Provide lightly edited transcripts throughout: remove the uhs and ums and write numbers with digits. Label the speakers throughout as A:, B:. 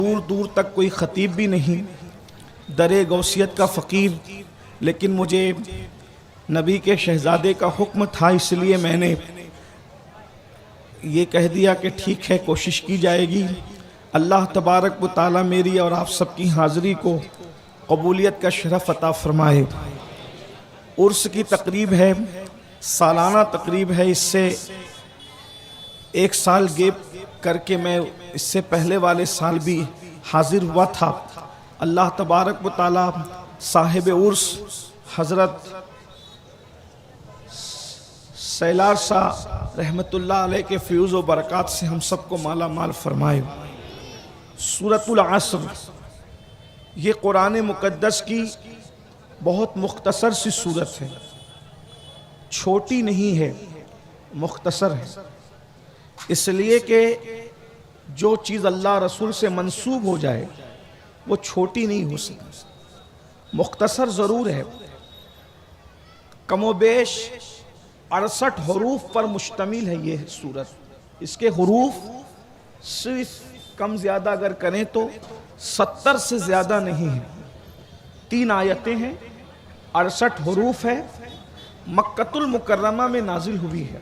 A: دور دور تک کوئی خطیب بھی نہیں، در غوثیت کا فقیر، لیکن مجھے نبی کے شہزادے کا حکم تھا، اس لیے میں نے یہ کہہ دیا کہ ٹھیک ہے، کوشش کی جائے گی۔ اللہ تبارک و تعالیٰ میری اور آپ سب کی حاضری کو قبولیت کا شرف عطا فرمائے۔ عرس کی تقریب ہے، سالانہ تقریب ہے، اس سے ایک سال گیپ کر کے میں اس سے پہلے والے سال بھی حاضر ہوا تھا۔ اللہ تبارک و تعالیٰ صاحب عرس حضرت سیلار شاہ رحمت اللہ علیہ کے فیوز و برکات سے ہم سب کو مالا مال فرمائے۔ سورۃ العصر یہ قرآن مقدس کی بہت مختصر سی سورت ہے، چھوٹی نہیں ہے، مختصر ہے، اس لیے کہ جو چیز اللہ رسول سے منسوب ہو جائے وہ چھوٹی نہیں ہو سکتی، مختصر ضرور ہے۔ کم و بیش 68 حروف پر مشتمل ہے یہ سورت۔ اس کے حروف صرف کم زیادہ اگر کریں تو 70 سے زیادہ نہیں ہیں۔ 3 آیتیں ہیں، 68 حروف ہے، مکۃ المکرمہ میں نازل ہوئی ہے،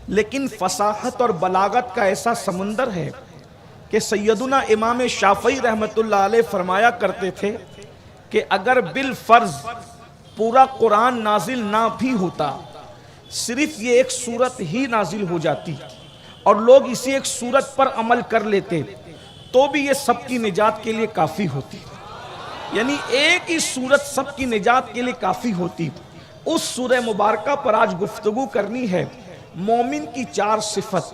A: لیکن فصاحت اور بلاغت کا ایسا سمندر ہے کہ سیدنا امام شافعی رحمت اللہ علیہ فرمایا کرتے تھے کہ اگر بالفرض پورا قرآن نازل نہ بھی ہوتا، صرف یہ ایک سورت ہی نازل ہو جاتی اور لوگ اسی ایک سورت پر عمل کر لیتے تو بھی یہ سب کی نجات کے لیے کافی ہوتی، یعنی ایک ہی سورت سب کی نجات کے لیے کافی ہوتی۔ اس سورہ مبارکہ پر آج گفتگو کرنی ہے، مومن کی 4 صفت،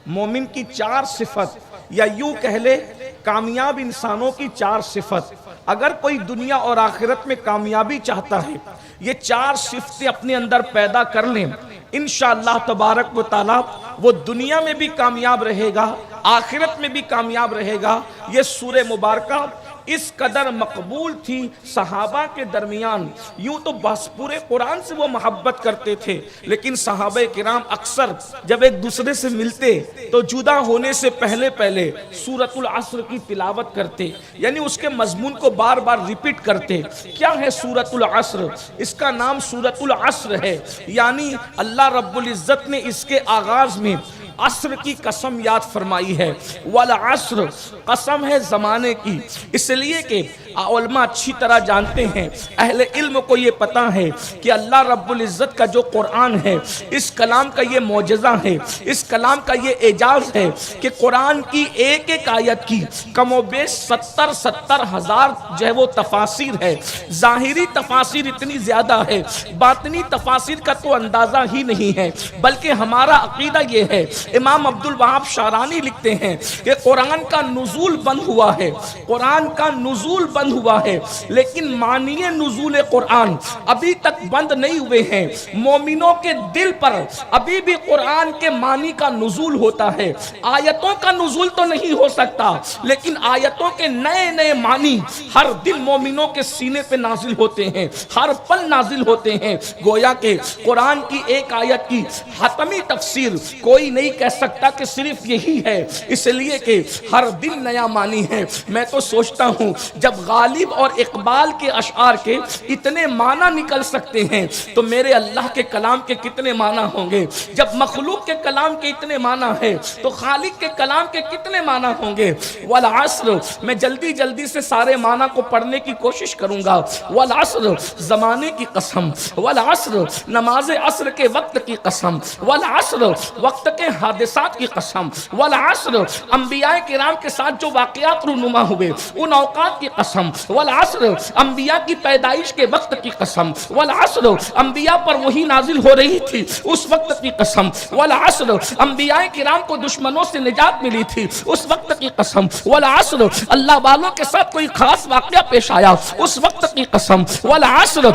A: مومن کی 4 صفت، یا یوں کہہ لے کامیاب انسانوں کی 4 صفت۔ اگر کوئی دنیا اور آخرت میں کامیابی چاہتا ہے، یہ 4 صفتیں اپنے اندر پیدا کر لیں، انشاءاللہ تبارک و تعالی وہ دنیا میں بھی کامیاب رہے گا، آخرت میں بھی کامیاب رہے گا۔ یہ سورہ مبارکہ اس قدر مقبول تھی صحابہ کے درمیان، یوں تو بس پورے قرآن سے وہ محبت کرتے تھے، لیکن صحابہ کرام اکثر جب ایک دوسرے سے ملتے تو جدا ہونے سے پہلے سورۃ العصر کی تلاوت کرتے، یعنی اس کے مضمون کو بار بار ریپیٹ کرتے۔ کیا ہے سورۃ العصر؟ اس کا نام سورۃ العصر ہے، یعنی اللہ رب العزت نے اس کے آغاز میں عصر کی قسم یاد فرمائی ہے، والعصر قسم ہے زمانے کی، اس لیے کہ علماء اچھی طرح جانتے ہیں، اہل علم کو یہ پتا ہے کہ اللہ رب العزت کا جو قرآن ہے، اس کلام کا یہ معجزہ ہے، اس کلام کا یہ اعجاز ہے کہ قرآن کی ایک ایک آیت کی کم و بیش 70 ہزار جو ہے وہ تفاسیر ہے۔ ظاہری تفاسیر اتنی زیادہ ہے، باطنی تفاسیر کا تو اندازہ ہی نہیں ہے، بلکہ ہمارا عقیدہ یہ ہے، امام عبدالوہاب شعرانی لکھتے ہیں کہ قرآن کا نزول بند ہوا ہے، قرآن کا نزول بند ہوا ہے، لیکن معنی نزول قرآن ابھی تک بند نہیں ہوئے ہیں۔ مومنوں کے دل پر ابھی بھی قرآن کے معنی کا نزول ہوتا ہے۔ آیتوں کا نزول تو نہیں ہو سکتا، لیکن آیتوں کے نئے نئے معنی ہر دن مومنوں کے سینے پہ نازل ہوتے ہیں، ہر پل نازل ہوتے ہیں۔ گویا کہ قرآن کی ایک آیت کی حتمی تفسیر کوئی نہیں کہہ سکتا کہ صرف یہی ہے، اس لیے کہ ہر دن نیا معنی ہے۔ میں تو سوچتا ہوں جب غالب اور اقبال کے اشعار کے اتنے معنی نکل سکتے ہیں تو میرے اللہ کے کلام کے کتنے معنی ہوں گے؟ جب مخلوق کے کلام کے اتنے معنی ہیں تو خالق کے کلام کے کتنے معنی ہوں گے؟ والعصر، میں جلدی سے سارے معنی کو پڑھنے کی کوشش کروں گا۔ والعصر زمانے کی قسم، والعصر نماز عصر کے وقت کی قسم، والعصر وقت کے حادثات کی قسم، والعصر انبیاء کرام کے ساتھ جو واقعات رونما ہوئے ان اوقات کی قسم، والعصر انبیاء کی پیدائش کے وقت کی قسم، والعصر انبیاء پر وہی نازل ہو رہی تھی اس وقت کی قسم، والعصر انبیاء کرام کو دشمنوں سے نجات ملی تھی اس وقت کی قسم، والعصر اللہ والوں کے ساتھ کوئی خاص واقعہ پیش آیا اس وقت کی قسم، والعصر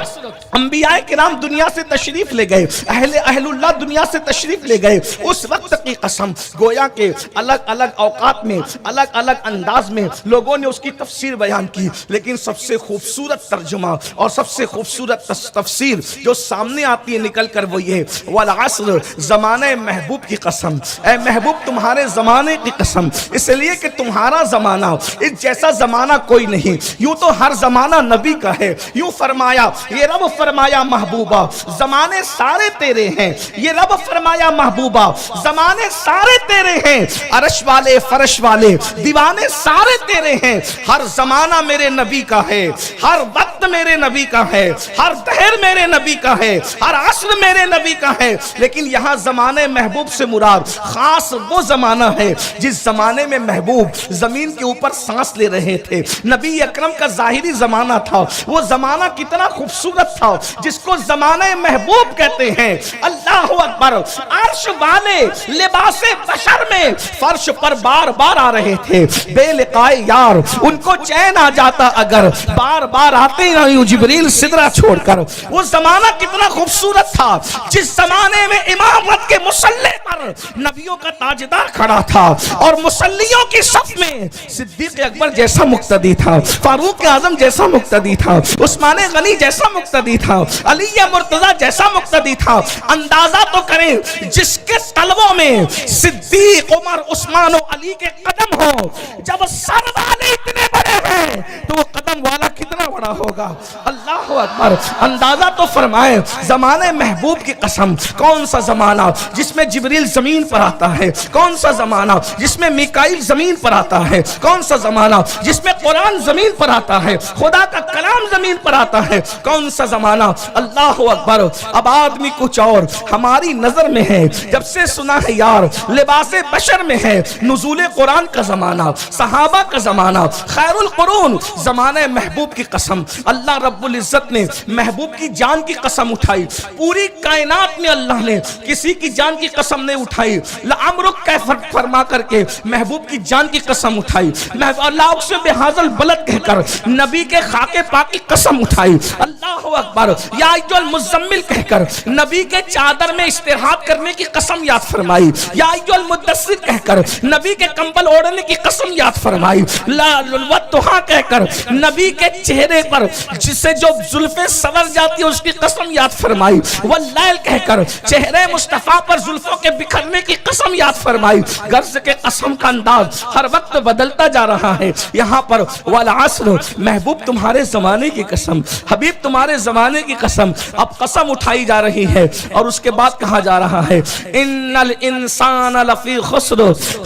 A: انبیاء کرام دنیا سے تشریف لے گئے، اہل اللہ دنیا سے تشریف لے گئے اس وقت وقت کی قسم. گویا کہ الگ الگ اوقات میں الگ الگ انداز میں لوگوں نے اس کی تفسیر بیان کی، لیکن سب سے خوبصورت ترجمہ اور سب سے خوبصورت تفسیر جو سامنے آتی ہے نکل کر وہ یہ والعصر، زمانہ محبوب کی قسم. اے محبوب تمہارے زمانے کی قسم، اس لیے کہ تمہارا زمانہ اس جیسا زمانہ کوئی نہیں. یوں تو ہر زمانہ نبی کا ہے. یوں فرمایا یہ رب فرمایا محبوبہ زمانے سارے تیرے ہیں. یہ رب فرمایا محبوبہ زمانے سارے تیرے ہیں. عرش والے فرش والے دیوانے سارے تیرے ہیں. ہر زمانہ میرے نبی کا ہے، ہر وقت میرے نبی کا ہے، ہر دہر میرے نبی کا ہے، ہر عصر میرے نبی کا ہے. لیکن یہاں زمانے محبوب سے مراد خاص وہ زمانہ ہے جس زمانے میں محبوب زمین کے اوپر سانس لے رہے تھے. نبی اکرم کا ظاہری زمانہ تھا. وہ زمانہ کتنا خوبصورت تھا جس کو زمانہ محبوب کہتے ہیں. اللہ اکبر. عرش والے لباس بشر میں فرش پر بار بار آ رہے تھے. بے لقائے یار ان کو چین آ جاتا اگر بار بار آتے نہ یوں جبریل سدرہ چھوڑ کر. وہ زمانہ کتنا خوبصورت تھا جس زمانے میں امامت کے مصلی پر نبیوں کا تاجدار کھڑا تھا اور مصلیوں کی صف میں صدیق اکبر جیسا مقتدی تھا، فاروق اعظم جیسا مقتدی تھا، عثمان غنی جیسا مقتدی تھا، علی مرتضی جیسا مقتدی تھا. اندازہ تو کریں جس کے طلبوں میں صدیق عمر عثمان و علی کے قدم ہو، جب سر والے اتنے بڑے ہیں تو وہ قدم والا کتنا بڑا ہوگا. اللہ اکبر. اندازہ تو فرمائے زمانے محبوب کی قسم. کون سا زمانہ جس میں جبریل زمین پر آتا ہے، کون سا زمانہ جس میں میکائیل زمین پر آتا ہے، کون سا زمانہ جس میں قرآن زمین پر آتا ہے، خدا کا کلام زمین پر آتا ہے، کون سا زمانہ. اللہ اکبر. اب آدمی کچھ اور ہماری نظر میں ہے جب سے سنا ہے یار لباس بشر میں ہے نزول قرآن کا زمانہ، صحابہ کا زمانہ، خیر القرون. زمانہ محبوب کی قسم. اللہ رب العزت نے محبوب کی جان کی قسم اٹھائی. پوری کائنات میں اللہ نے کسی کی جان کی قسم نہیں اٹھائی. لعمرک کیف فرما کر کے محبوب کی جان کی قسم اٹھائی. اللہ اقسم بہذا البلد کہہ کر نبی کے خاک پاک کی قسم اٹھائی. اللہ اکبر. یا ایھا المزمل کہہ کر نبی کے چادر میں استراحت کرنے کی قسم یاد فرمائی. یا ایھا المدثر کہہ کر نبی کے کمبل اوڑھنے کی قسم یاد فرمائی. لا والضحیٰ کہہ کر نبی کے چہرے پر جس سے جو زلفیں سور جاتی ہے اس کی قسم یاد فرمائی. واللیل کہہ کر چہرے مصطفیٰ پر زلفوں کے بکھرنے کی قسم یاد فرمائی. غرض کے قسم کا انداز ہر وقت بدلتا جا رہا ہے. یہاں پر والعصر محبوب تمہارے زمانے کی قسم، حبیب تمہارے زمانے کی قسم. اب قسم اٹھائی جا رہی ہے اور اس کے بعد کہا جا رہا ہے ان الانسان لفی خسر.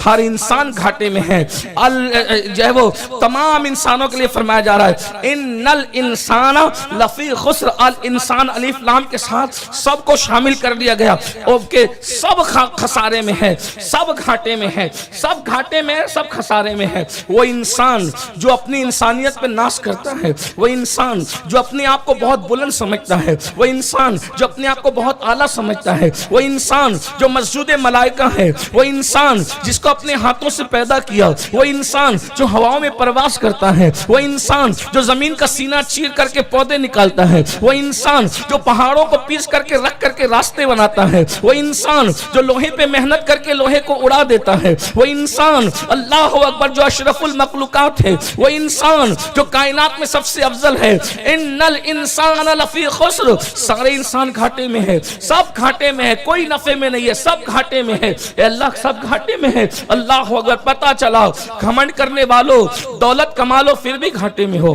A: ہر انسان گھاٹے میں ہے. جو ہے وہ تمام انسانوں کے لیے فرمایا جا رہا ہے ان الانسان لفی خسر. الانسان الف لام کے ساتھ سب کو شامل کر لیا گیا کہ سب خسارے میں ہے، سب گھاٹے میں ہے، سب گھاٹے میں ہے، سب خسارے میں ہے. وہ انسان جو اپنی انسانیت پہ ناز کرتا ہے، وہ انسان جو اپنے آپ کو بہت بلند سمجھتا ہے، وہ انسان جو اپنے آپ کو بہت اعلیٰ سمجھتا ہے، وہ انسان جو مسجود ملائکہ ہے، وہ انسان جس کو اپنے ہاتھوں سے پیدا کیا، وہ انسان جو ہواؤں میں پرواز کرتا ہے، وہ انسان جو زمین کا سینہ چیر کر کے پودے نکالتا ہے، وہ انسان جو پہاڑوں کو پیس کر کے رکھ کر کے راستے بناتا ہے، وہ انسان جو لوہے پہ محنت کر کے لوہے کو اڑا دیتا ہے، وہ انسان اللہ اکبر جو اشرف المخلوقات ہے، وہ انسان جو کائنات میں سب سے افضل ہے. ان الانسان لفی خسر. سارے انسان گھاٹے میں ہے، سب گھاٹے میں ہے، کوئی نفع میں نہیں ہے، سب گھاٹے میں ہے. اے اللہ سب گھاٹے میں ہے. اللہ اگر پتہ چلا گھمنڈ کرنے والوں دولت کما لو پھر بھی گھاٹے میں ہو،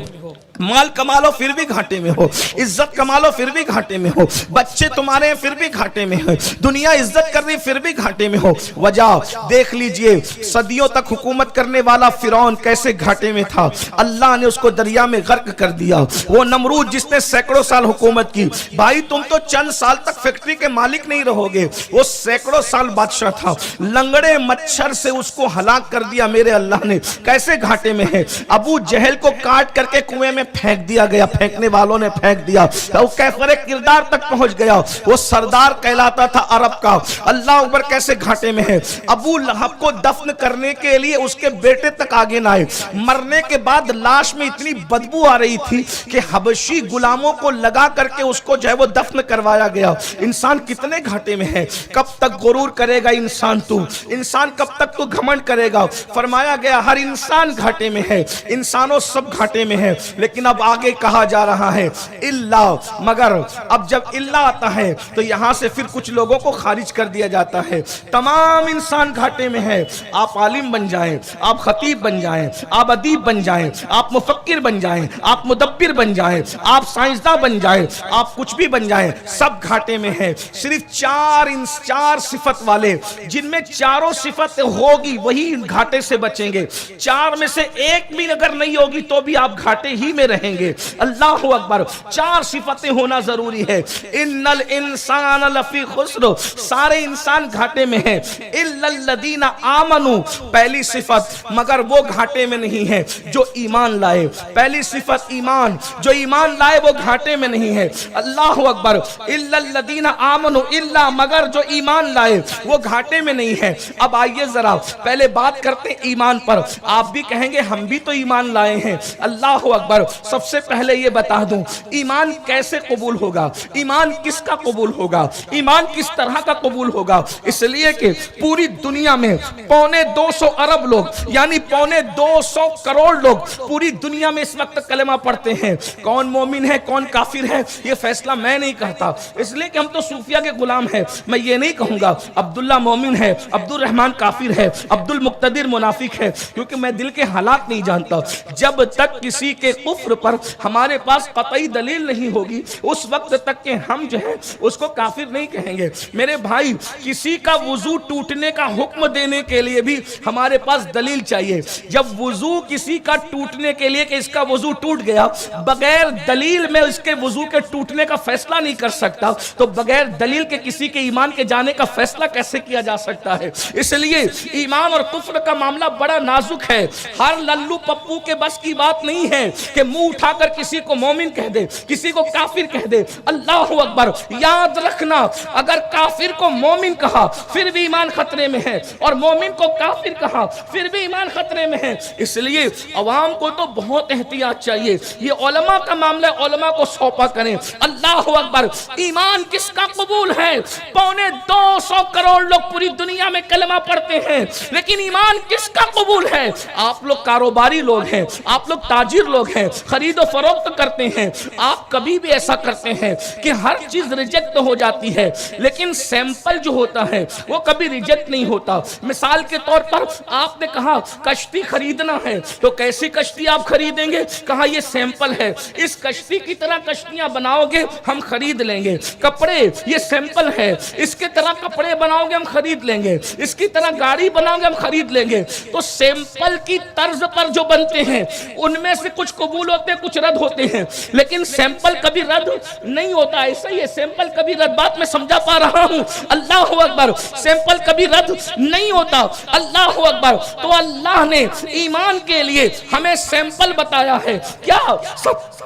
A: مال کما لو پھر بھی گھاٹے میں ہو، عزت کما لو پھر بھی گھاٹے میں ہو، بچے تمہارے ہیں پھر بھی گھاٹے میں ہے، دنیا عزت کر رہی پھر بھی گھاٹے میں ہو. وجہ دیکھ لیجئے صدیوں تک حکومت کرنے والا فرعون کیسے گھاٹے میں تھا. اللہ نے اس کو دریا میں غرق کر دیا. وہ نمرود جس نے سینکڑوں سال حکومت کی، بھائی تم تو چند سال تک فیکٹری کے مالک نہیں رہو گے، وہ سینکڑوں سال بادشاہ تھا. لنگڑے مچھر سے اس کو ہلاک کر دیا میرے اللہ نے. کیسے گھاٹے میں ہے. ابو جہل کو کاٹ کر کے کنویں میں پھینک دیا گیا, پھینکنے والوں نے پھینک دیا, وہ کیفر کردار تک پہنچ گیا, وہ سردار کہلاتا تھا عرب کا. اللہ اکبر, کیسے گھاٹے میں ہے. ابو لہب کو دفن کرنے کے لیے اس کے بیٹے تک آگے نہ آئے. مرنے کے بعد لاش میں اتنی بدبو آ رہی تھی کہ حبشی غلاموں کو لگا کر کے اس کو جو ہے وہ دفن کروایا گیا. انسان کتنے گھاٹے میں ہے, کب تک غرور کرے گا انسان, تو انسان کب تک تو گھمنڈ کرے گا. فرمایا گیا ہر انسان گھاٹے میں ہے, انسانوں سب گھاٹے میں ہے. لیکن اب آگے کہا جا رہا ہے اللہ, مگر. اب جب اللہ آتا ہے تو یہاں سے پھر کچھ لوگوں کو خارج کر دیا جاتا ہے. تمام انسان گھاٹے میں ہے. آپ عالم بن جائیں, آپ خطیب بن جائیں, آپ ادیب بن جائیں, آپ مفکر بن جائیں, آپ مدبر بن جائیں, آپ سائنسداں بن جائیں, آپ کچھ بھی بن جائیں, سب گھاٹے میں ہے. صرف چار صفت والے, جن میں چاروں صفت ہوگی وہی گھاٹے سے بچیں گے. چار میں سے ایک بھی اگر نہیں ہوگی تو بھی آپ گھاٹے ہی میں رہیں گے. اللہ اکبر, چار صفتیں ہونا ضروری ہے. ان الانسان لفی خسر, سارے انسان گھاٹے میں ہیں. الا الذین آمنوا, پہلی صفت, مگر وہ گھاٹے میں نہیں ہے جو ایمان لائے. پہلی صفت ایمان, جو ایمان لائے وہ گھاٹے میں نہیں ہے. اللہ اکبر, الا الذین آمنوا, الا مگر جو ایمان لائے وہ گھاٹے میں نہیں ہے. اب آئیے ذرا پہلے بات کرتے ہیں ایمان پر. آپ بھی کہیں گے ہم بھی تو ایمان لائے ہیں. اللہ اکبر, سب سے پہلے یہ بتا دوں ایمان کیسے قبول ہوگا, ایمان کس کا قبول ہوگا, ایمان کس طرح کا قبول ہوگا. اس لیے کہ پوری دنیا میں 250 ارب لوگ, یعنی 250 کروڑ لوگ پوری دنیا میں اس وقت کلمہ پڑھتے ہیں. کون مومن ہے کون کافر ہے یہ فیصلہ میں نہیں کرتا, اس لیے کہ ہم تو صوفیہ کے غلام ہیں. میں یہ نہیں کہوں گا عبداللہ مومن ہے, عبد الرحمن کافر ہے, عبد المقتدر منافق ہے, کیونکہ میں دل کے حالات نہیں جانتا. جب تک کسی کے کفر پر ہمارے پاس قطعی دلیل نہیں ہوگی اس وقت تک کہ ہم جو ہے اس کو کافر نہیں کہیں گے. میرے بھائی, کسی کا وضو ٹوٹنے کا حکم دینے کے لیے بھی ہمارے پاس دلیل چاہیے. جب وضو کسی کا ٹوٹنے کے لیے کہ اس کا وضو ٹوٹ گیا, بغیر دلیل میں اس کے وضو کے ٹوٹنے کا فیصلہ نہیں کر سکتا, تو بغیر دلیل کے کسی کے ایمان کے جانے کا فیصلہ کیسے کیا جا سکتا ہے. اس لیے ایمان اور کفر کا معاملہ بڑا نازک ہے. ہر للو پپو کے بس کی بات نہیں ہے کہ منہ اٹھا کر کسی کو مومن کہہ دے, کسی کو کافر کہہ دے. اللہ اکبر, یاد رکھنا اگر کافر کو مومن کہا پھر بھی ایمان خطرے میں ہے, اور مومن کو کافر کہا پھر بھی ایمان خطرے میں ہے. اس لیے عوام کو تو بہت احتیاط چاہیے. یہ علماء کا معاملہ, علماء کو سونپا کریں. اللہ اکبر, ایمان کس کا قبول ہے؟ 250 کروڑ لوگ پوری دنیا میں کلمہ پڑھتے ہیں, لیکن ایمان کس کا قبول ہے؟ آپ لوگ کاروباری لوگ ہیں, آپ لوگ تاجر لوگ ہیں, خرید و فروخت کرتے ہیں. آپ کبھی بھی ایسا کرتے ہیں کہ ہر چیز ریجیکٹ ہو جاتی ہے, لیکن سیمپل جو ہوتا ہے وہ کبھی ریجیکٹ نہیں ہوتا. مثال کے طور پر آپ نے کہا کشتی خریدنا ہے, تو کیسی کشتی آپ خریدیں گے؟ کہا یہ سیمپل ہے, اس کشتی کی طرح کشتیاں بناؤ گے ہم خرید لیں گے. کپڑے یہ سیمپل ہے, اس کے طرح کپڑے بناؤ گے ہم خرید لیں گے, اس کی طرح گاڑی بناؤ گے ہم خرید لیں گے. تو سیمپل کی طرز پر جو بنتے ہیں ان میں سے کچھ قبول ہوتے ہیں کچھ رد ہوتے ہیں, لیکن سیمپل کبھی رد نہیں ہوتا. ایسا ہی ہے, سیمپل کبھی رد, بات میں سمجھا پا رہا ہوں. اللہ اکبر, سیمپل کبھی رد نہیں ہوتا. اللہ اکبر, تو اللہ نے ایمان کے لیے ہمیں سیمپل بتایا ہے. کیا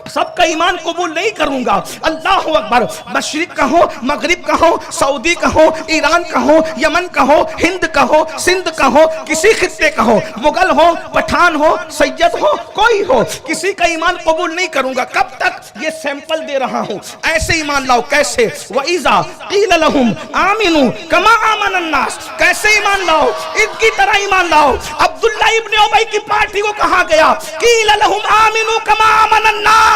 A: سب کا ایمان قبول نہیں کروں گا. اللہ اکبر, مشرق کا ہو, مغرب کا ہو, سعودی کا ہو, ایران کا ہو, یمن کا ہو, ہند کا ہو, سندھ کا ہو, کسی خطے کا ہو, مغل ہو, پٹھان ہو, سید ہو, کوئی ہو, کسی کا ایمان قبول نہیں کروں گا. کب تک؟ یہ سیمپل دے رہا ہوں. ایسے ایمان لاؤ. کیسے؟ وَإِذَا قِيلَ لَهُمْ آمِنُوا كَمَا آمَنَ النَّاسِ, کیسے ایمان لاؤ؟ ان کی طرح ایمان لاؤ. عبداللہ ابن ابی کی پارٹی کو کہا گیا قِيلَ لَهُمْ آمِنُوا كَمَا آمَنَ النَّاسِ,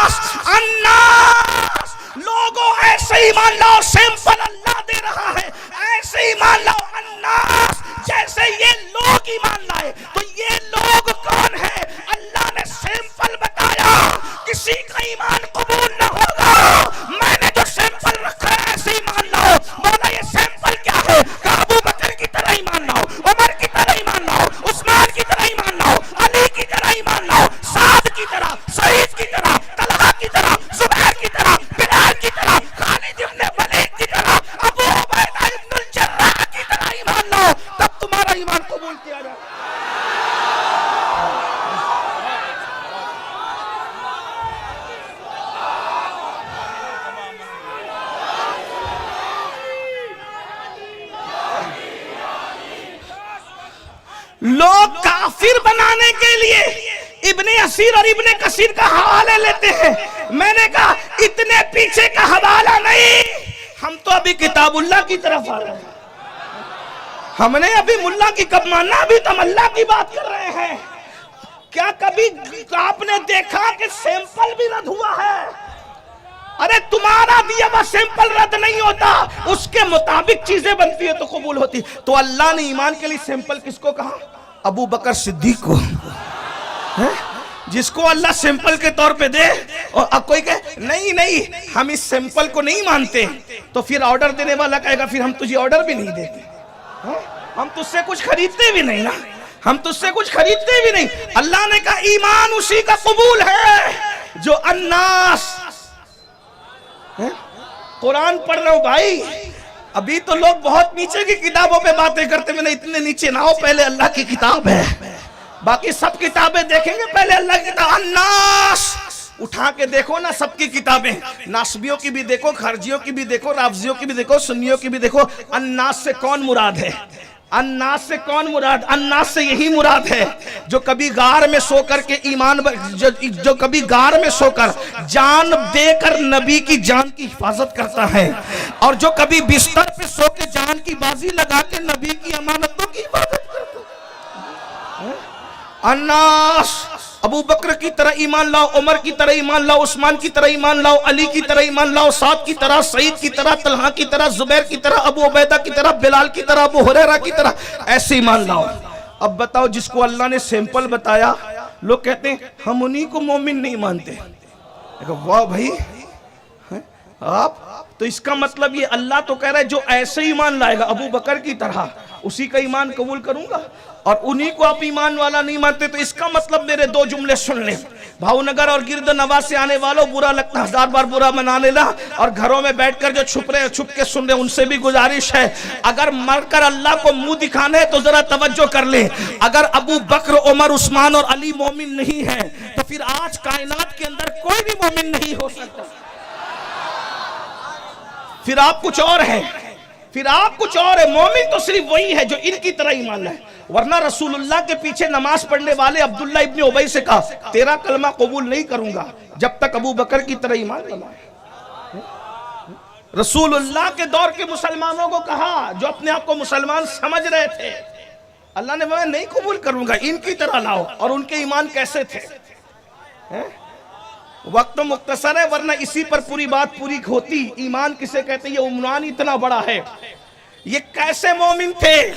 A: لوگوں ایسے ایمان لاؤ. سیمپل اللہ دے رہا ہے, ایسے ایمان لاؤ الناس, جیسے یہ لوگ ایمان لائے. تو یہ لوگ کون ہے؟ اللہ نے سیمپل بتایا. کسی کا ایمان قبول نہ ہوگا, میں نے جو سیمپل رکھا ہے ایسے ایمان لاؤ. مولا یہ سیمپل کیا ہے؟ کہ ابو بکر کی طرح ایمان لاؤ, عمر کی طرح ایمان لاؤ, عثمان کی طرح ایمان لاؤ, علی کی طرح ایمان لاؤ, سعد کی طرح, سعید کی طرح, طلحہ کی طرح, زبیر کی طرح, بلال کی طرح, خالد ابن ولید کی طرح, ابو عبیدہ ابن الجراح کی طرح ایمان لاؤ, تب تمہارا ایمان قبول کیا جائے. بنانے کے لیے ابن اسیر اور ابن کثیر کا حوالے لیتے ہیں. میں نے کہا اتنے پیچھے کا حوالہ نہیں, ہم تو ابھی کتاب اللہ کی طرف آ رہے ہیں. ہم نے ابھی ملا کی کب ماننا, ابھی تو ہم اللہ کی بات کر رہے ہیں. کیا کبھی آپ نے دیکھا کہ سیمپل بھی رد ہوا ہے؟ ارے تمہارا دیا ہوا سیمپل رد نہیں ہوتا, اس کے مطابق چیزیں بنتی ہے تو قبول ہوتی. تو اللہ نے ایمان کے لیے سیمپل کس کو کہا؟ ابو بکر صدیق کو, جس کو اللہ سیمپل کے طور پہ دے. اور اب کوئی کہے نہیں ہم اس سیمپل کو نہیں مانتے, تو پھر آرڈر دینے والا کہے گا پھر ہم تجھے آرڈر بھی نہیں دیتے, ہم تجھ سے کچھ خریدتے بھی نہیں نا, ہم تجھ سے کچھ خریدتے بھی نہیں. اللہ نے کہا ایمان اسی کا قبول ہے جو الناس. قرآن پڑھ رہے ہو بھائی, ابھی تو لوگ بہت نیچے کی کتابوں پہ باتیں کرتے ہیں, اتنے نیچے نہ ہو, پہلے اللہ کی کتاب ہے, باقی سب کتابیں دیکھیں گے, پہلے اللہ کی کتاب. الناس اٹھا کے دیکھو نا سب کی کتابیں, ناسبیوں کی بھی دیکھو, خارجیوں کی بھی دیکھو, رافضیوں کی بھی دیکھو, سنیوں کی بھی دیکھو. الناس سے کون مراد ہے؟ الناس سے کون مراد؟ الناس سے یہی مراد ہے جو کبھی غار میں سو کر کے ایمان جو کبھی غار میں سو کر جان دے کر نبی کی جان کی حفاظت کرتا ہے, اور جو کبھی بستر پہ سو کے جان کی بازی لگا کے نبی کی امانتوں کی حفاظت کرتا ہے. الناس ابو بکر کی طرح ایمان لاؤ, عمر کی طرح ایمان لاؤ, عثمان کی طرح ایمان لاؤ, علی کی طرح ایمان لاؤ, سعد کی طرح, سعید کی طرح, طلحہ کی طرح, زبیر کی طرح, ابو عبیدہ کی طرح, بلال کی طرح, ابو ہریرہ کی طرح, ایسے ایمان لاؤ. اب بتاؤ جس کو اللہ نے سیمپل بتایا, لوگ کہتے ہیں ہم انہی کو مومن نہیں مانتے. واہ بھائی, آپ تو اس کا مطلب یہ اللہ تو کہہ رہا ہے جو ایسے ایمان لائے گا ابو بکر کی طرح اسی کا ایمان قبول کروں گا, اور انہی کو آپ ایمان والا نہیں مانتے. تو اس کا مطلب میرے دو جملے سن لیں. بھاؤ نگر اور گرد نواز سے آنے والوں, برا لگتا ہزار بار برا منا لینا, اور گھروں میں بیٹھ کر جو چھپ کے سن رہے ان سے بھی گزارش ہے, اگر مر کر اللہ کو منہ دکھانا ہے تو ذرا توجہ کر لیں. اگر ابو بکر, عمر, عثمان اور علی مومن نہیں ہیں تو پھر آج کائنات کے اندر کوئی بھی مومن نہیں ہو سکتا. پھر آپ کچھ اور ہیں, پھر آپ کچھ اور ہے. مومن تو صرف وہی ہے جو ان کی طرح ایمان لائے. ورنہ رسول اللہ کے پیچھے نماز پڑھنے والے عبداللہ ابن ابی سے کہا تیرا کلمہ قبول نہیں کروں گا جب تک ابو بکر کی طرح ایمان نہ لائے. رسول اللہ کے دور کے مسلمانوں کو کہا جو اپنے آپ کو مسلمان سمجھ رہے تھے, اللہ نے میں نہیں قبول کروں گا, ان کی طرح لاؤ. اور ان کے ایمان کیسے تھے؟ وقت مختصر ہے ورنہ اسی پر پوری بات پوری ہوتی. ایمان کسے کہتے ہیں, یہ عنوان اتنا بڑا ہے. یہ کیسے مومن تھے؟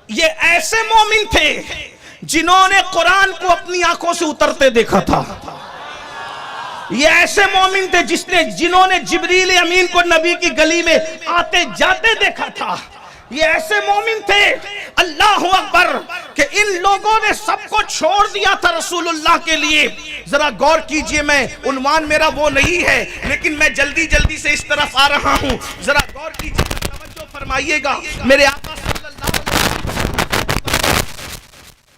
A: یہ ایسے مومن تھے جنہوں نے قرآن کو اپنی آنکھوں سے اترتے دیکھا تھا. یہ ایسے مومن تھے جنہوں نے جبریل امین کو نبی کی گلی میں آتے جاتے دیکھا تھا. یہ ایسے مومن تھے, اللہ اکبر, کہ ان لوگوں نے سب کو چھوڑ دیا تھا رسول اللہ کے لیے. ذرا غور کیجئے, میں عنوان میرا وہ نہیں ہے لیکن میں جلدی سے اس طرف آ رہا ہوں. ذرا غور کیجئے, توجہ فرمائیے گا. میرے آقا صلی اللہ علیہ وسلم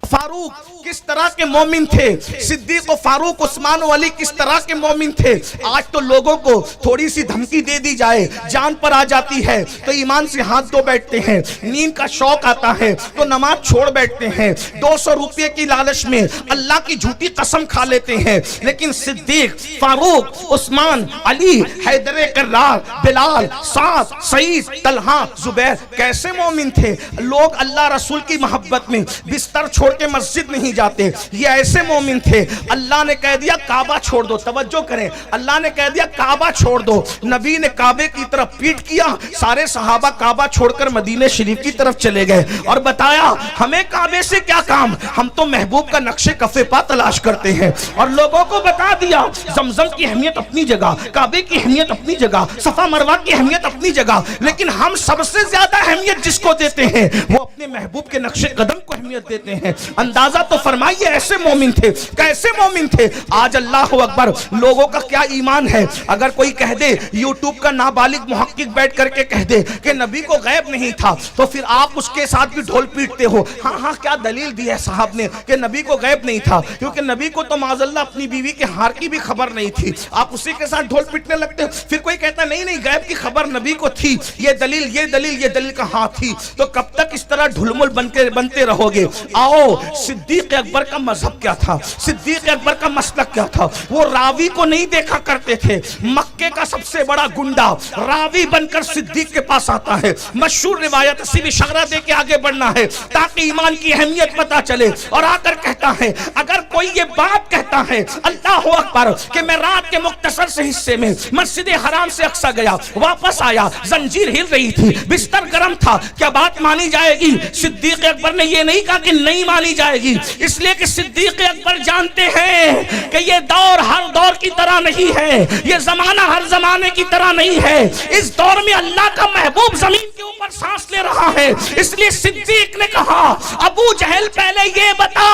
A: فاروق کس طرح کے مومن تھے, صدیق و فاروق, عثمان و علی کس طرح کے مومن تھے. آج تو لوگوں کو تھوڑی سی دھمکی دے دی جائے, جان پر آ جاتی ہے تو ایمان سے ہاتھ دھو بیٹھتے ہیں, نیند کا شوق آتا ہے تو نماز چھوڑ بیٹھتے ہیں, 200 روپے کی لالچ میں اللہ کی جھوٹی قسم کھا لیتے ہیں. لیکن صدیق, فاروق, عثمان, علی, حیدر کرار, بلال, سعد, سعید, طلحہ, زبیر کیسے مومن تھے. لوگ اللہ رسول کی محبت میں بستر چھوڑ کے مسجد نہیں جاتے. یہ ایسے مومن تھے. اللہ نے کہہ دیا کعبہ چھوڑ دو, توجہ کریں, اللہ نے کہہ دیا کعبہ چھوڑ دو. نبی نے کعبے کی طرف پیٹ کیا, سارے صحابہ کعبہ چھوڑ کر مدینہ شریف کی طرف چلے گئے اور بتایا ہمیں کعبے سے کیا کام, ہم تو محبوب کا نقش کفے پا تلاش کرتے ہیں. اور لوگوں کو بتا دیا زمزم کی اہمیت اپنی جگہ, کعبے کی اہمیت اپنی جگہ, صفا مروہ کی اہمیت اپنی جگہ, لیکن ہم سب سے زیادہ اہمیت جس کو دیتے ہیں وہ اپنے محبوب کے نقش قدم کو اہمیت دیتے ہیں. اندازہ تو فرمائیے ایسے مومن تھے, کیسے مومن تھے. آج اللہ اکبر لوگوں کا کیا ایمان ہے. اگر کوئی کہہ دے, یوٹیوب کا نابالغ محقق بیٹھ کر کے کہہ دے کہ نبی کو غیب نہیں تھا, تو پھر آپ اس کے ساتھ بھی ڈھول پیٹتے ہو. ہاں کیا دلیل دی ہے صاحب نے کہ نبی کو غیب نہیں تھا, کیونکہ نبی کو تو معاذ اللہ اپنی بیوی کے ہار کی بھی خبر نہیں تھی. آپ اسی کے ساتھ ڈھول پیٹنے لگتے ہو. پھر کوئی کہتا نہیں غیب کی خبر نبی کو تھی, یہ دلیل کہاں تھی. تو کب تک اس طرح ڈھلمل بنتے رہو رہو گے۔ آؤ، صدیق اکبر کا مذہب کیا تھا، صدیق اکبر کا مسلک کیا تھا؟ وہ راوی کو نہیں دیکھا کرتے تھے۔ مکے کا سب سے بڑا گنڈا راوی بن کر صدیق کے پاس آتا ہے، مشہور روایت، اسی اشارہ دے کے آگے بڑھنا ہے تاکہ ایمان کی اہمیت پتا چلے، اور آ کر کہتا ہے اگر کوئی یہ بات کہتا ہے اللہ اکبر کہ میں رات کے مختصر سے حصے میں مسجد حرام سے اقصی گیا، واپس آیا، زنجیر ہل رہی تھی، بستر گرم تھا، کیا بات مانی جائے گی؟ صدیق اکبر نے یہ نہیں کہا کہ نہیں مانی جائے گی، اس لیے کہ صدیق اکبر جانتے ہیں کہ یہ دور ہر دور کی طرح نہیں ہے، یہ زمانہ ہر زمانے کی طرح نہیں ہے، اس دور میں اللہ کا محبوب زمین کے اوپر سانس لے رہا ہے۔ اس لیے صدیق نے کہا ابو جہل پہلے یہ بتا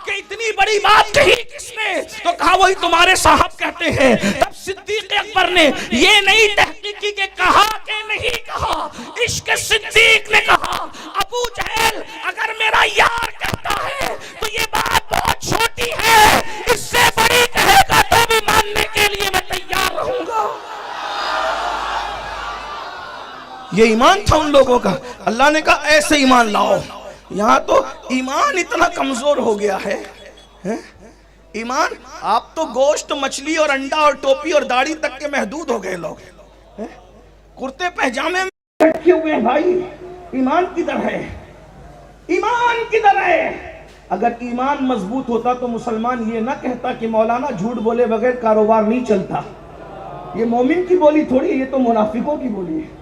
A: کہ اتنی بڑی بات کہی کس نے؟ تو کہا وہی تمہارے صاحب کہتے ہیں۔ تب صدیق اکبر نے یہ نہیں تحقیق کی کہ کہا کہ نہیں کہا، عشق صدیق نے کہا ابو جہل اگر میرا یار کہتا ہے تو یہ بات بہت چھوٹی ہے، اس سے بڑی کہے گا تو بھی ماننے کے لیے میں تیار رہوں گا۔ یہ ایمان تھا ان لوگوں کا۔ اللہ نے کہا ایسے ایمان لاؤ۔ یہاں تو ایمان اتنا کمزور ہو گیا ہے، ایمان آپ تو گوشت، مچھلی اور انڈا اور ٹوپی اور داڑھی تک کے محدود ہو گئے لوگ، کرتے پہجامے میں بیٹھے ہوئے ہیں۔ بھائی ایمان کدھر ہے؟ ایمان کدھر ہے؟ اگر ایمان مضبوط ہوتا تو مسلمان یہ نہ کہتا کہ مولانا جھوٹ بولے بغیر کاروبار نہیں چلتا۔ یہ مومن کی بولی تھوڑی ہے، یہ تو منافقوں کی بولی ہے۔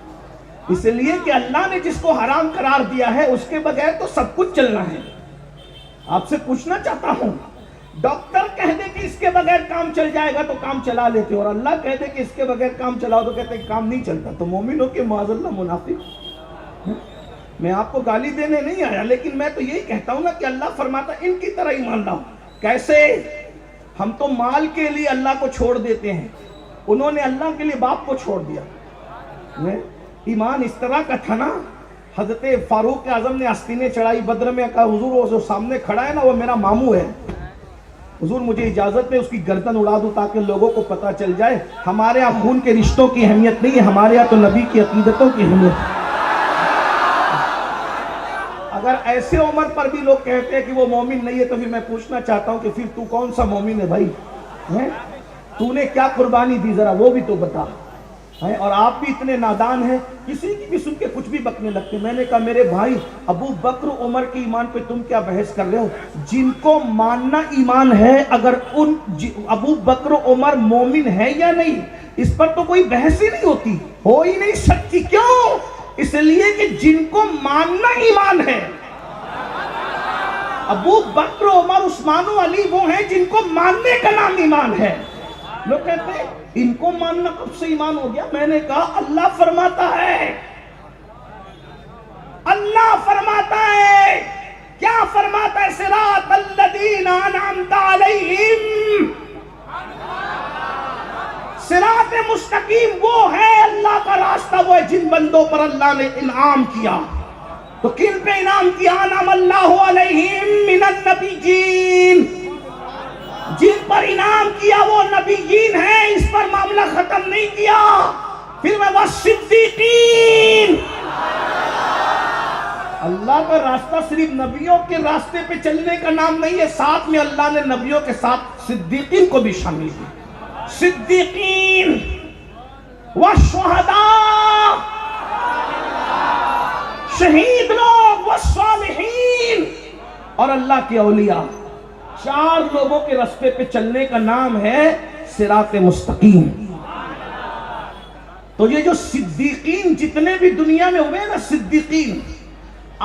A: اس لیے کہ اللہ نے جس کو حرام قرار دیا ہے اس کے بغیر تو سب کچھ چلنا ہے۔ آپ سے پوچھنا چاہتا ہوں، ڈاکٹر کہہ دے کہ اس کے بغیر کام چل جائے گا تو کام چلا لیتے، اور اللہ کہہ دے کہ اس کے بغیر کام چلاؤ تو کہتے کہ کام نہیں چلتا۔ تو مومن ہو کہ معاذ اللہ منافق؟ میں آپ کو گالی دینے نہیں آیا، لیکن میں تو یہی کہتا ہوں نا کہ اللہ فرماتا ان کی طرح ایمان لاؤ۔ کیسے؟ ہم تو مال کے لیے اللہ کو چھوڑ دیتے ہیں، انہوں نے اللہ کے لیے باپ کو چھوڑ دیا۔ ایمان اس طرح کا تھا نا، حضرت فاروق اعظم نے آستینیں چڑھائی بدر میں، کہا حضور وہ جو سامنے کھڑا ہے نا وہ میرا ماموں ہے، حضور مجھے اجازت ہے اس کی گردن اڑا دوں تاکہ لوگوں کو پتہ چل جائے ہمارے ہاں خون کے رشتوں کی اہمیت نہیں ہے، ہمارے ہاں تو نبی کی عقیدتوں کی اہمیت ہے۔ اگر ایسے عمر پر بھی لوگ کہتے ہیں کہ وہ مومن نہیں ہے تو پھر میں پوچھنا چاہتا ہوں کہ پھر تو کون سا مومن ہے بھائی؟ تو نے کیا قربانی دی ذرا وہ بھی تو بتا۔ اور آپ بھی اتنے نادان ہیں، کسی کی بھی سن کے کچھ بھی بکنے لگتے۔ میں نے کہا میرے بھائی ابو بکر عمر کے ایمان پہ تم کیا بحث کر رہے ہو؟ جن کو ماننا ایمان ہے، اگر ان ابو بکر عمر مومن ہے یا نہیں اس پر تو کوئی بحث ہی نہیں ہوتی، ہو ہی نہیں سکتی۔ کیوں؟ اس لیے کہ جن کو ماننا ایمان ہے، ابو بکر عمر عثمان و علی وہ ہیں جن کو ماننے کا نام ایمان ہے۔ لوگ کہتے ہیں ان کو ماننا کب سے ایمان ہو گیا؟ میں نے کہا اللہ فرماتا ہے، اللہ فرماتا ہے، کیا فرماتا ہے؟ صراط الذین انعمت علیہم، صراط مستقیم وہ ہے اللہ کا راستہ، وہ ہے جن بندوں پر اللہ نے انعام کیا۔ تو کن پہ انعام کیا؟ انعم اللہ علیہم من النبیین، جن پر انعام کیا وہ نبیین ہیں، اس پر معاملہ ختم نہیں کیا۔ پھر میں والصدیقین، اللہ کا راستہ صرف نبیوں کے راستے پہ چلنے کا نام نہیں ہے، ساتھ میں اللہ نے نبیوں کے ساتھ صدیقین کو بھی شامل کیا۔ صدیقین والشہداء، شہید لوگ، والصالحین، اور اللہ کے اولیاء، چار لوگوں کے راستے پہ چلنے کا نام ہے صراط مستقیم۔ تو یہ جو صدیقین جتنے بھی دنیا میں ہوئے نا صدیقین،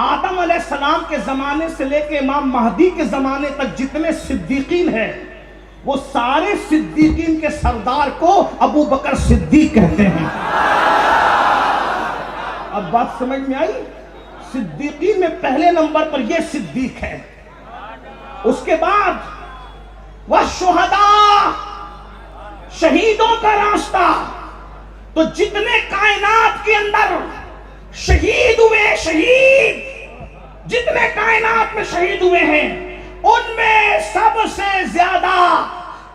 A: آدم علیہ السلام کے زمانے سے لے کے امام مہدی کے زمانے تک جتنے صدیقین ہیں وہ سارے صدیقین کے سردار کو ابو بکر صدیق کہتے ہیں۔ اب بات سمجھ میں آئی؟ صدیقین میں پہلے نمبر پر یہ صدیق ہے، اس کے بعد والشہداء، شہیدوں کا راستہ۔ تو جتنے کائنات کے اندر شہید ہوئے، شہید جتنے کائنات میں شہید ہوئے ہیں ان میں سب سے زیادہ